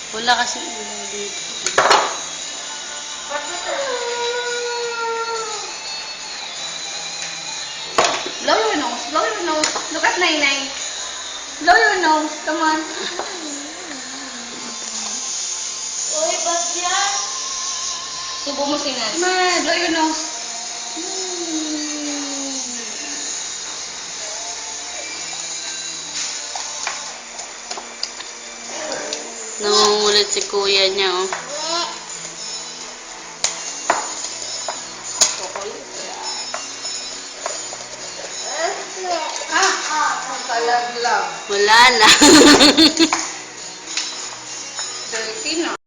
Wala kasi ulo dito. Blow your nose. Blow your nose. Look at Nainay. Blow your nose. Come on. Uy, ba't yan? Subo mo si Nan. Come on. Blow your nose. Nangungulit si kuya niya, oh. Kalaglag. Wala na. Delfino.